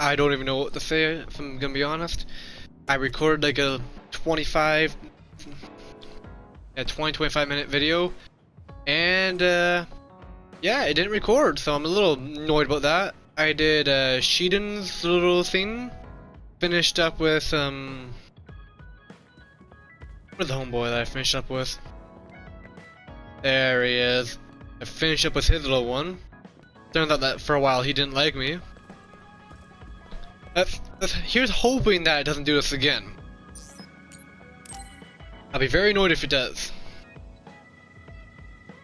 I don't even know what to say, if I'm gonna be honest. I recorded like a 25 minute video, and yeah, it didn't record, so I'm a little annoyed about that. I did Sheedan's little thing, finished up with where's the homeboy that I finished up with? There he is. I finished up with his little one. Turns out that for a while he didn't like me. Here's hoping that it doesn't do this again. I'll be very annoyed if it does.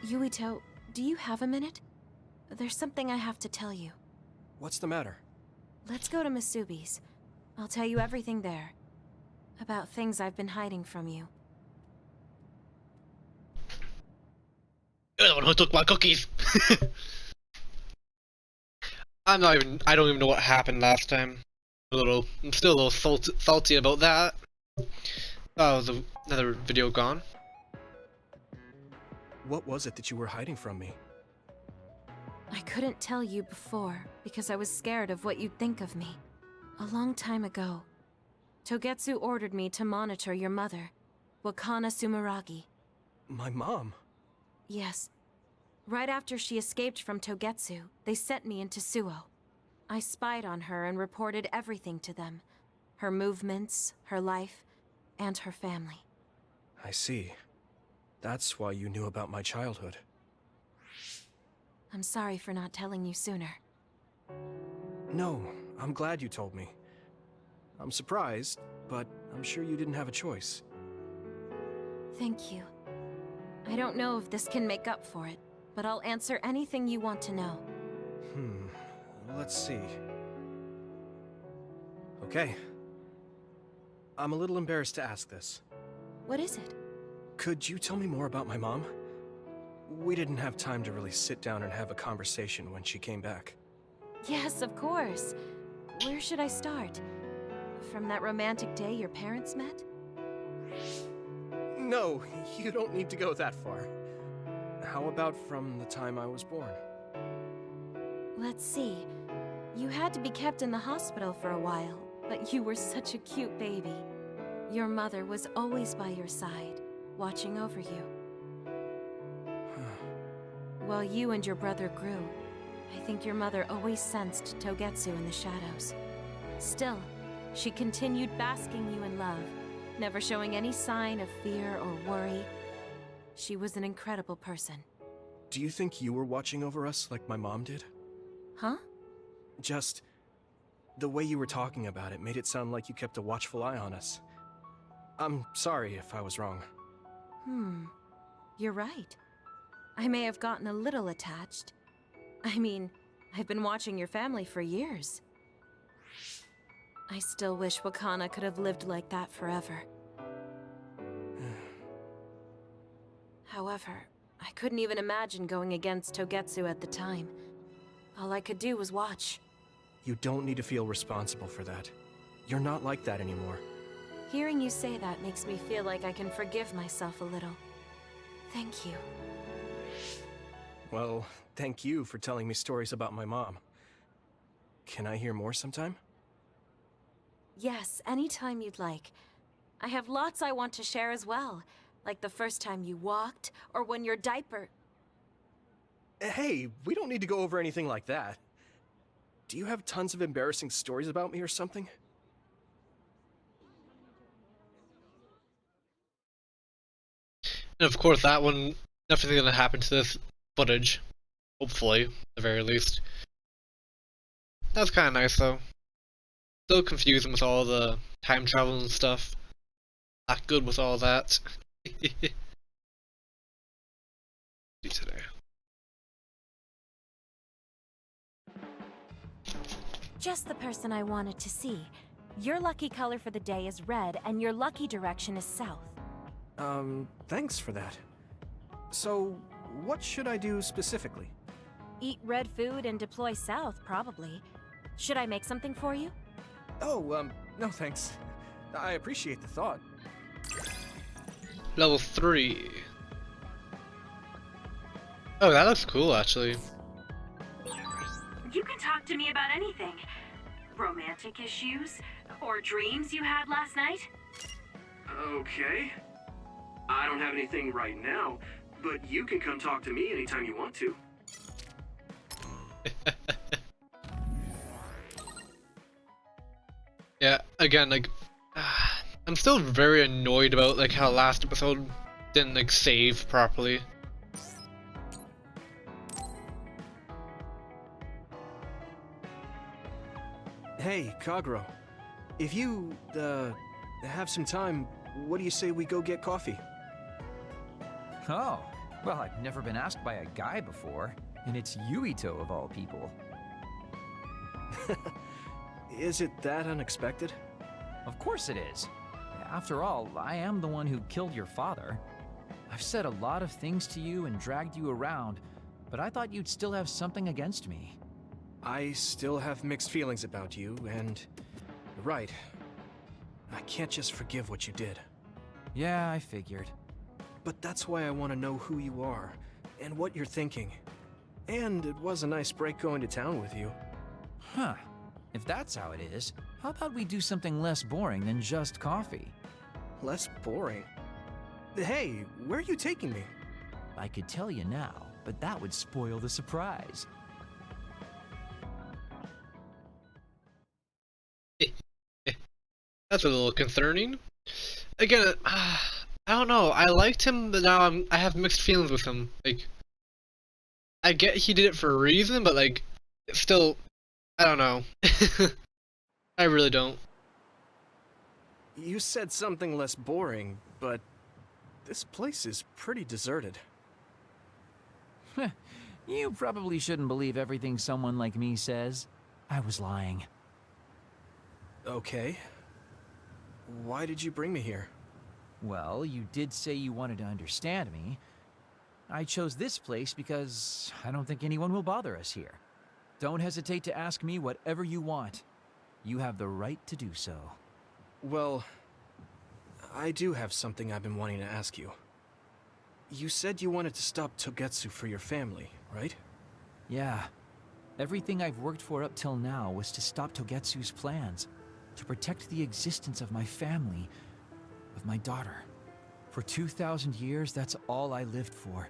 Yuito, do you have a minute? There's something I have to tell you. What's the matter? Let's go to Masubi's. I'll tell you everything there. About things I've been hiding from you. You're the one who took my cookies! I don't even know what happened last time. I'm still a little salty about that. Oh, was another video gone? What was it that you were hiding from me? I couldn't tell you before because I was scared of what you'd think of me. A long time ago, Togetsu ordered me to monitor your mother, Wakana Sumeragi. My mom? Yes. Right after she escaped from Togetsu, they sent me into Suo. I spied on her and reported everything to them. Her movements, her life, and her family. I see. That's why you knew about my childhood. I'm sorry for not telling you sooner. No, I'm glad you told me. I'm surprised, but I'm sure you didn't have a choice. Thank you. I don't know if this can make up for it, but I'll answer anything you want to know. Let's see. Okay. I'm a little embarrassed to ask this. What is it? Could you tell me more about my mom? We didn't have time to really sit down and have a conversation when she came back. Yes, of course. Where should I start? From that romantic day your parents met? No, you don't need to go that far. How about from the time I was born? Let's see. You had to be kept in the hospital for a while, but you were such a cute baby. Your mother was always by your side, watching over you. While you and your brother grew, I think your mother always sensed Togetsu in the shadows. Still, she continued basking you in love, never showing any sign of fear or worry. She was an incredible person. Do you think you were watching over us like my mom did? Huh? Just the way you were talking about it made it sound like you kept a watchful eye on us. I'm sorry if I was wrong. You're right. I may have gotten a little attached. I mean, I've been watching your family for years. I still wish Wakana could have lived like that forever. However, I couldn't even imagine going against Togetsu at the time. All I could do was watch. You don't need to feel responsible for that. You're not like that anymore. Hearing you say that makes me feel like I can forgive myself a little. Thank you. Well, thank you for telling me stories about my mom. Can I hear more sometime? Yes, anytime you'd like. I have lots I want to share as well, like the first time you walked, or when your diaper... Hey, we don't need to go over anything like that. Do you have tons of embarrassing stories about me or something? And of course that one, nothing's gonna happen to this footage. Hopefully, at the very least. That's kinda nice though. Still confusing with all the time travel and stuff. Not good with all that. Today. Just the person I wanted to see. Your lucky color for the day is red, and your lucky direction is south. Thanks for that. So, what should I do specifically? Eat red food and deploy south, probably. Should I make something for you? Oh, no thanks. I appreciate the thought. Level 3. Oh, that looks cool actually. You can talk to me about anything. romantic issues? Or dreams you had last night? Okay. I don't have anything right now, but you can come talk to me anytime you want to. Yeah, again, like, I'm still very annoyed about like how last episode didn't like save properly. Hey, Kagero. If you, have some time, what do you say we go get coffee? Oh, well, I've never been asked by a guy before, and it's Yuito of all people. Is it that unexpected? Of course it is. After all, I am the one who killed your father. I've said a lot of things to you and dragged you around, but I thought you'd still have something against me. I still have mixed feelings about you, and you're right. I can't just forgive what you did. Yeah, I figured. But that's why I want to know who you are, and what you're thinking. And it was a nice break going to town with you. Huh. If that's how it is, how about we do something less boring than just coffee? Less boring? Hey, where are you taking me? I could tell you now, but that would spoil the surprise. That's a little concerning. Again, I don't know. I liked him, but now I have mixed feelings with him. Like, I get he did it for a reason, but like, it's still, I don't know. I really don't. You said something less boring, but this place is pretty deserted. You probably shouldn't believe everything someone like me says. I was lying. Okay. Why did you bring me here? Well, you did say you wanted to understand me. I chose this place because I don't think anyone will bother us here. Don't hesitate to ask me whatever you want. You have the right to do so. Well, I do have something I've been wanting to ask you. You said you wanted to stop Togetsu for your family, right? Yeah. Everything I've worked for up till now was to stop Togetsu's plans, to protect the existence of my family, of my daughter. For 2,000 years, that's all I lived for.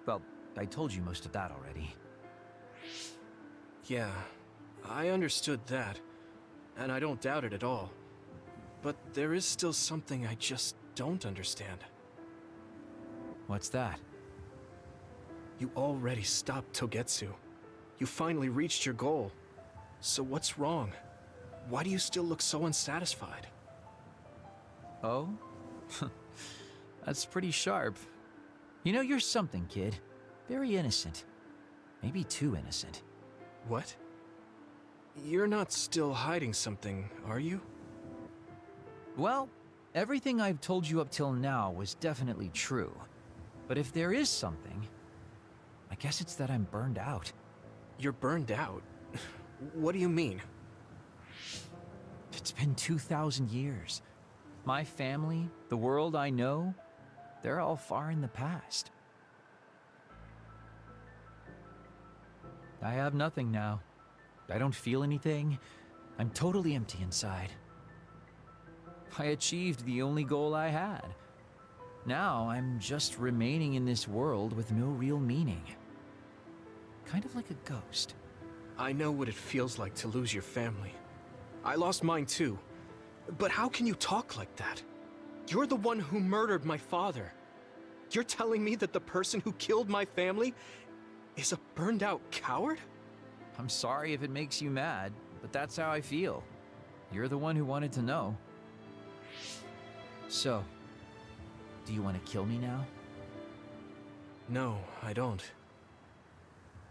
Well, I told you most of that already. Yeah, I understood that, and I don't doubt it at all. But there is still something I just don't understand. What's that? You already stopped Togetsu. You finally reached your goal. So what's wrong? Why do you still look so unsatisfied? Oh? That's pretty sharp. You know, you're something, kid. Very innocent. Maybe too innocent. What? You're not still hiding something, are you? Well, everything I've told you up till now was definitely true. But if there is something, I guess it's that I'm burned out. You're burned out? What do you mean? It's been 2,000 years. My family, the world I know, they're all far in the past. I have nothing now. I don't feel anything. I'm totally empty inside. I achieved the only goal I had. Now I'm just remaining in this world with no real meaning. Kind of like a ghost. I know what it feels like to lose your family. I lost mine too. But how can you talk like that? You're the one who murdered my father. You're telling me that the person who killed my family is a burned out coward? I'm sorry if it makes you mad, but that's how I feel. You're the one who wanted to know. So, do you want to kill me now? No, I don't.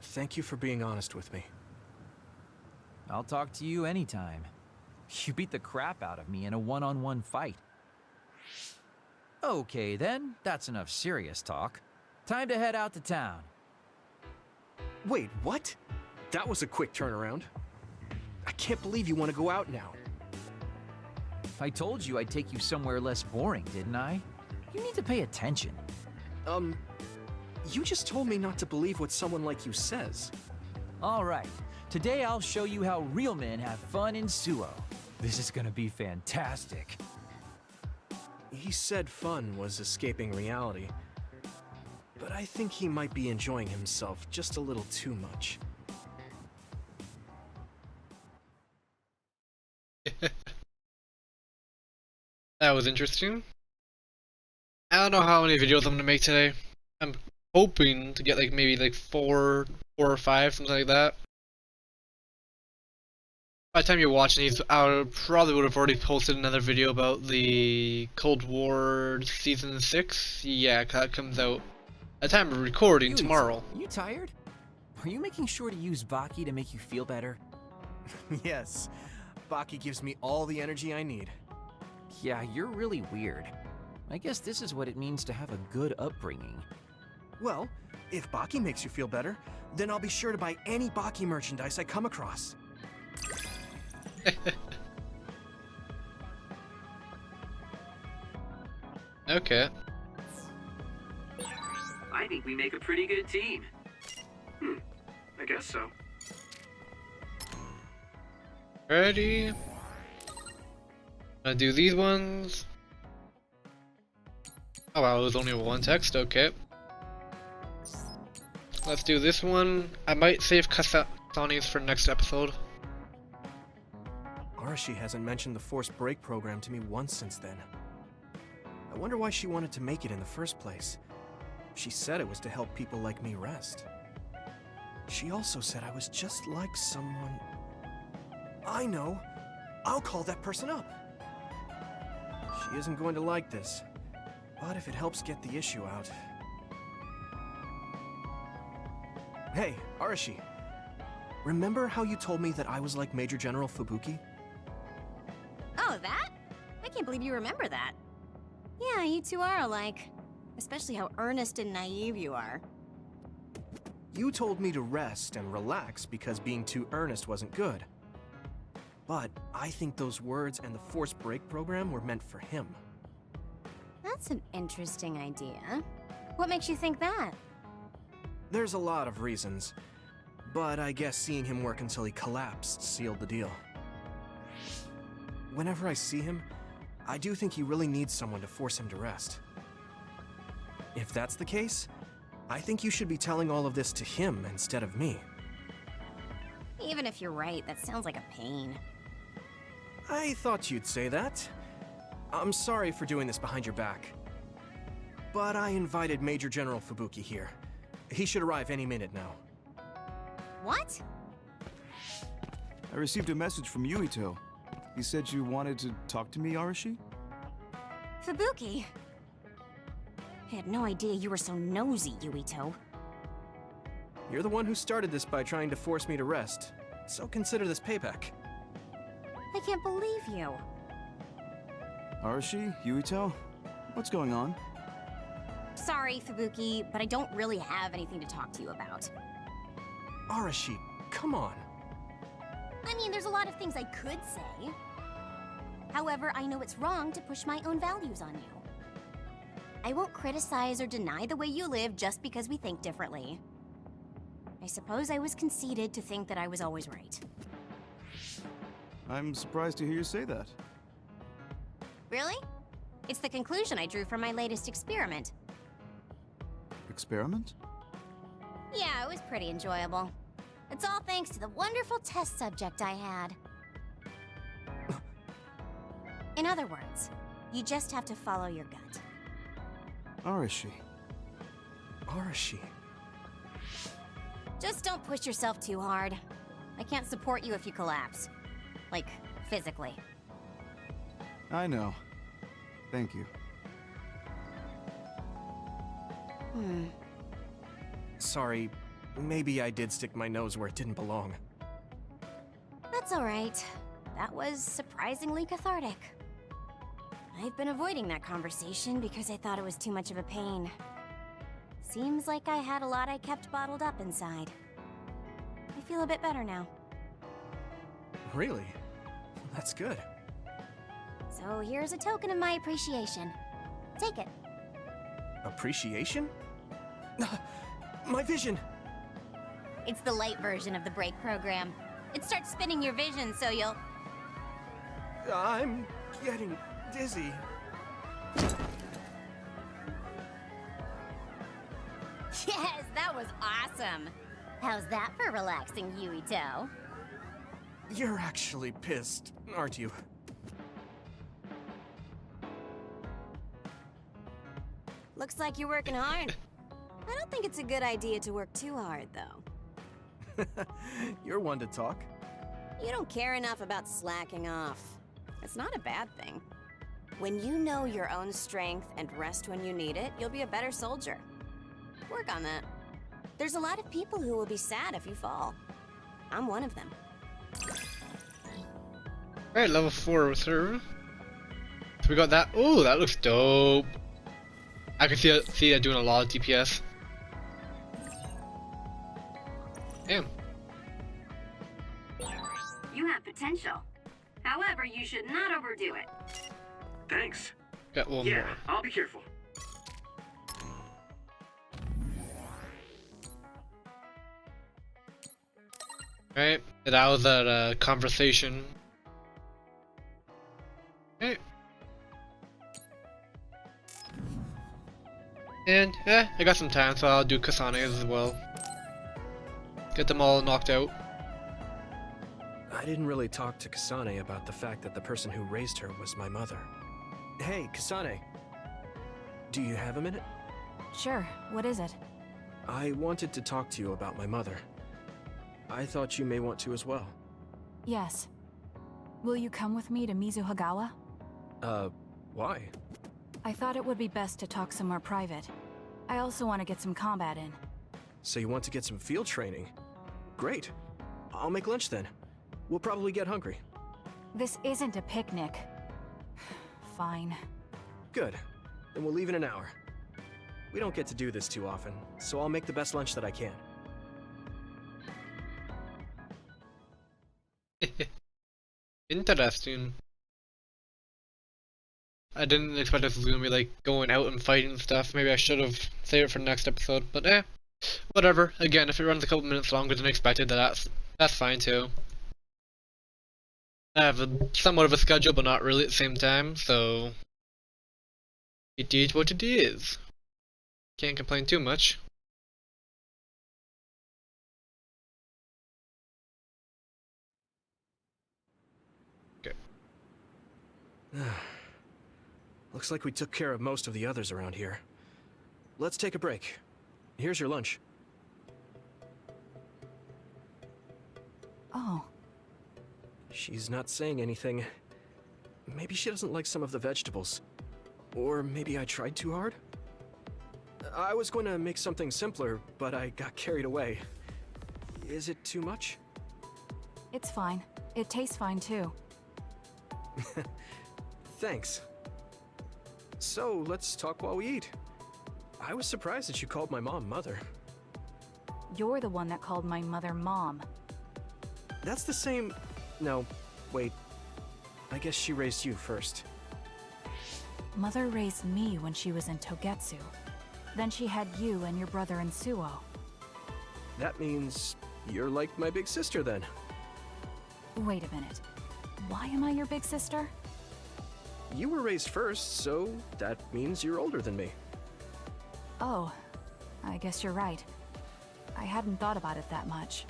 Thank you for being honest with me. I'll talk to you anytime. You beat the crap out of me in a one-on-one fight. Okay then, that's enough serious talk. Time to head out to town. Wait, what? That was a quick turnaround. I can't believe you want to go out now. I told you I'd take you somewhere less boring, didn't I? You need to pay attention. You just told me not to believe what someone like you says. All right, Today I'll show you how real men have fun in Suo. This is gonna be fantastic. He said fun was escaping reality. But I think he might be enjoying himself just a little too much. That was interesting. I don't know how many videos I'm gonna make today. I'm hoping to get like maybe like four or five, something like that. By the time you're watching these, I probably would have already posted another video about the Cold War Season 6. Yeah, that comes out at the time of recording tomorrow. You tired? Are you making sure to use Baki to make you feel better? Yes, Baki gives me all the energy I need. Yeah, you're really weird. I guess this is what it means to have a good upbringing. Well, if Baki makes you feel better, then I'll be sure to buy any Baki merchandise I come across. Okay. I think we make a pretty good team. I guess so. Ready? Gonna do these ones. Oh wow, it was only one text, okay. Let's do this one. I might save Kasani's for next episode. Arashi hasn't mentioned the forced break program to me once since then. I wonder why she wanted to make it in the first place. She said it was to help people like me rest. She also said I was just like someone... I know! I'll call that person up! She isn't going to like this, but if it helps get the issue out... Hey, Arashi. Remember how you told me that I was like Major General Fubuki? Oh, that? I can't believe you remember that. Yeah, you two are alike. Especially how earnest and naive you are. You told me to rest and relax because being too earnest wasn't good. But I think those words and the forced break program were meant for him. That's an interesting idea. What makes you think that? There's a lot of reasons, but I guess seeing him work until he collapsed sealed the deal. Whenever I see him, I do think he really needs someone to force him to rest. If that's the case, I think you should be telling all of this to him instead of me. Even if you're right, that sounds like a pain. I thought you'd say that. I'm sorry for doing this behind your back. But I invited Major General Fubuki here. He should arrive any minute now. What? I received a message from Yuito. He said you wanted to talk to me, Arashi? Fubuki? I had no idea you were so nosy, Yuito. You're the one who started this by trying to force me to rest, so consider this payback. I can't believe you. Arashi? Yuito? What's going on? Sorry, Fubuki, but I don't really have anything to talk to you about. Arashi, come on. I mean, there's a lot of things I could say. However, I know it's wrong to push my own values on you. I won't criticize or deny the way you live just because we think differently. I suppose I was conceited to think that I was always right. I'm surprised to hear you say that. Really? It's the conclusion I drew from my latest experiment. Experiment? Yeah, it was pretty enjoyable. It's all thanks to the wonderful test subject I had. In other words, you just have to follow your gut. Arashi. Arashi. Just don't push yourself too hard. I can't support you if you collapse. Like, physically. I know. Thank you. Sorry, maybe I did stick my nose where it didn't belong. That's alright. That was surprisingly cathartic. I've been avoiding that conversation because I thought it was too much of a pain. Seems like I had a lot I kept bottled up inside. I feel a bit better now. Really? That's good. So here's a token of my appreciation. Take it. Appreciation? My vision! It's the light version of the break program. It starts spinning your vision so you'll... I'm getting dizzy. Yes, that was awesome. How's that for relaxing, Yuito? You're actually pissed, aren't you? Looks like you're working hard. I don't think it's a good idea to work too hard, though. You're one to talk. You don't care enough about slacking off. It's not a bad thing. When you know your own strength and rest when you need it, you'll be a better soldier. Work on that. There's a lot of people who will be sad if you fall. I'm one of them. Alright, level 4 reserve. So we got that. Oh, that looks dope. I can see that doing a lot of DPS. Damn. You have potential. However, you should not overdo it. Thanks. Got one Yeah, more. I'll be careful. Right, that was that conversation. Okay. And I got some time, so I'll do Kasane as well. Get them all knocked out. I didn't really talk to Kasane about the fact that the person who raised her was my mother. Hey, Kasane. Do you have a minute? Sure, what is it? I wanted to talk to you about my mother. I thought you may want to as well. Yes. Will you come with me to Mizuhagawa? Why? I thought it would be best to talk somewhere private. I also want to get some combat in. So you want to get some field training? Great. I'll make lunch then. We'll probably get hungry. This isn't a picnic. Fine. Good. Then we'll leave in an hour. We don't get to do this too often, so I'll make the best lunch that I can. Interesting. I didn't expect this was gonna be like going out and fighting and stuff. Maybe I should have saved it for the next episode, but whatever. Again, if it runs a couple minutes longer than expected, that's fine too. I have somewhat of a schedule, but not really at the same time, so it is what it is. Can't complain too much. Okay. Looks like we took care of most of the others around here. Let's take a break. Here's your lunch. Oh. She's not saying anything. Maybe she doesn't like some of the vegetables. Or maybe I tried too hard? I was going to make something simpler, but I got carried away. Is it too much? It's fine. It tastes fine too. Thanks. So, let's talk while we eat. I was surprised that you called my mom Mother. You're the one that called my mother Mom. That's the same... No, wait. I guess she raised you first. Mother raised me when she was in Togetsu. Then she had you and your brother in Suo. That means you're like my big sister then. Wait a minute. Why am I your big sister? You were raised first, so that means you're older than me. Oh, I guess you're right. I hadn't thought about it that much.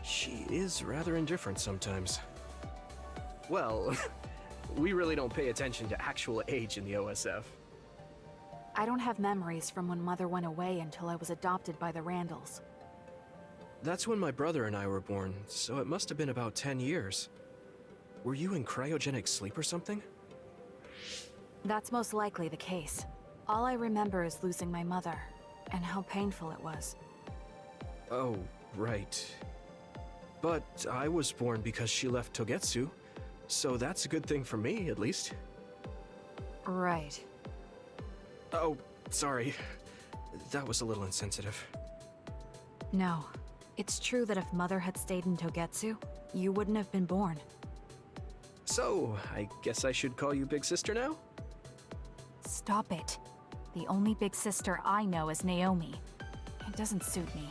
She is rather indifferent sometimes. Well, we really don't pay attention to actual age in the OSF. I don't have memories from when Mother went away until I was adopted by the Randalls. That's when my brother and I were born, so it must have been about 10 years. Were you in cryogenic sleep or something? That's most likely the case. All I remember is losing my mother, and how painful it was. Oh, right. But I was born because she left Togetsu, so that's a good thing for me, at least. Right. Oh, sorry. That was a little insensitive. No. It's true that if Mother had stayed in Togetsu, you wouldn't have been born. So, I guess I should call you Big Sister now? Stop it. The only big sister I know is Naomi. It doesn't suit me.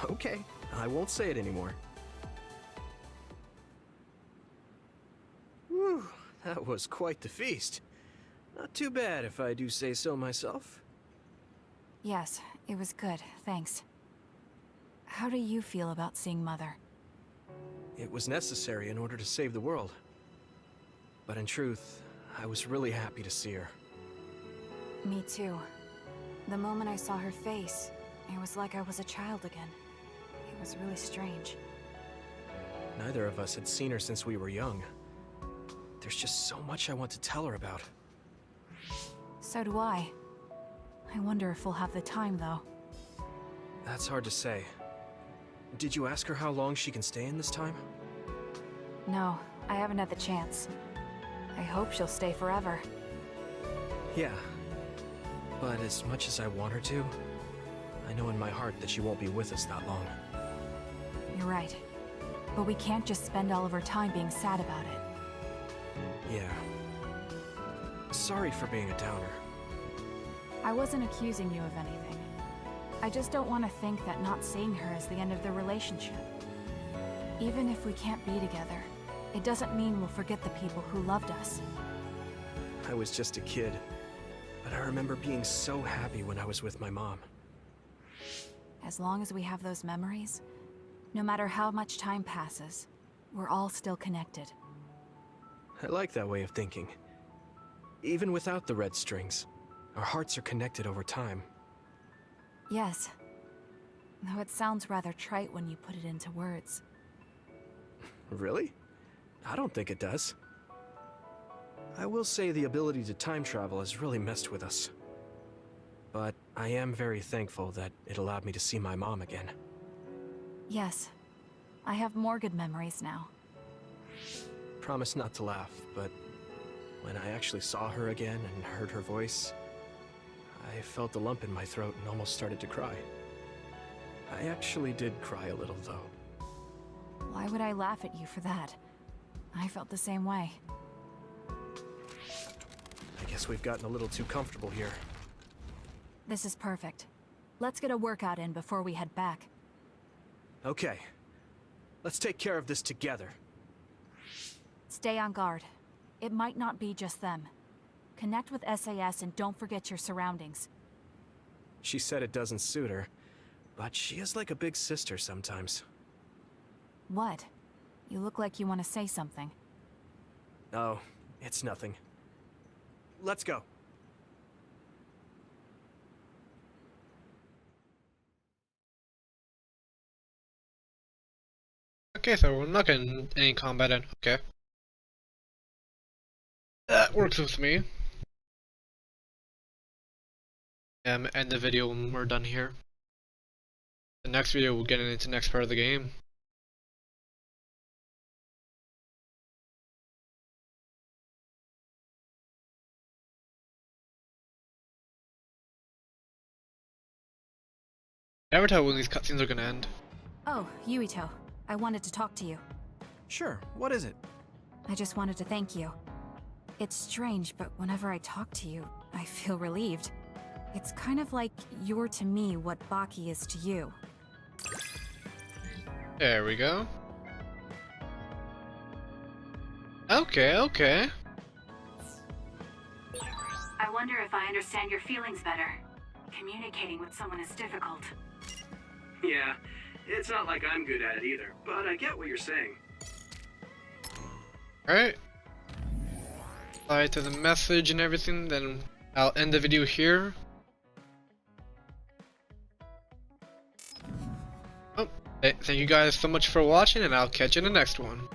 Okay, I won't say it anymore. Whew, that was quite the feast. Not too bad if I do say so myself. Yes, it was good, thanks. How do you feel about seeing Mother? It was necessary in order to save the world. But in truth, I was really happy to see her. Me too. The moment I saw her face, it was like I was a child again. It was really strange. Neither of us had seen her since we were young. There's just so much I want to tell her about. So do I. I wonder if we'll have the time, though. That's hard to say. Did you ask her how long she can stay in this time? No, I haven't had the chance. I hope she'll stay forever. Yeah. But as much as I want her to, I know in my heart that she won't be with us that long. You're right. But we can't just spend all of our time being sad about it. Yeah. Sorry for being a downer. I wasn't accusing you of anything. I just don't want to think that not seeing her is the end of the relationship. Even if we can't be together, it doesn't mean we'll forget the people who loved us. I was just a kid, but I remember being so happy when I was with my mom. As long as we have those memories, no matter how much time passes, we're all still connected. I like that way of thinking. Even without the red strings, our hearts are connected over time. Yes. Though it sounds rather trite when you put it into words. Really? I don't think it does. I will say the ability to time travel has really messed with us. But I am very thankful that it allowed me to see my mom again. Yes. I have more good memories now. Promise not to laugh, but when I actually saw her again and heard her voice, I felt a lump in my throat and almost started to cry. I actually did cry a little, though. Why would I laugh at you for that? I felt the same way. I guess we've gotten a little too comfortable here. This is perfect. Let's get a workout in before we head back. Okay. Let's take care of this together. Stay on guard. It might not be just them. Connect with SAS and don't forget your surroundings. She said it doesn't suit her, but she is like a big sister sometimes. What? You look like you want to say something. Oh, it's nothing. Let's go. Okay, so we're not getting any combat in. Okay. That works with me. End the video when we're done here. The next video we'll get into the next part of the game. Never tell when these cutscenes are gonna end. Oh, Yuito. I wanted to talk to you. Sure, what is it? I just wanted to thank you. It's strange, but whenever I talk to you, I feel relieved. It's kind of like you're to me what Baki is to you. There we go. Okay, okay. I wonder if I understand your feelings better. Communicating with someone is difficult. Yeah, it's not like I'm good at it either, but I get what you're saying. Alright. Reply to the message and everything, then I'll end the video here. Oh, thank you guys so much for watching, and I'll catch you in the next one.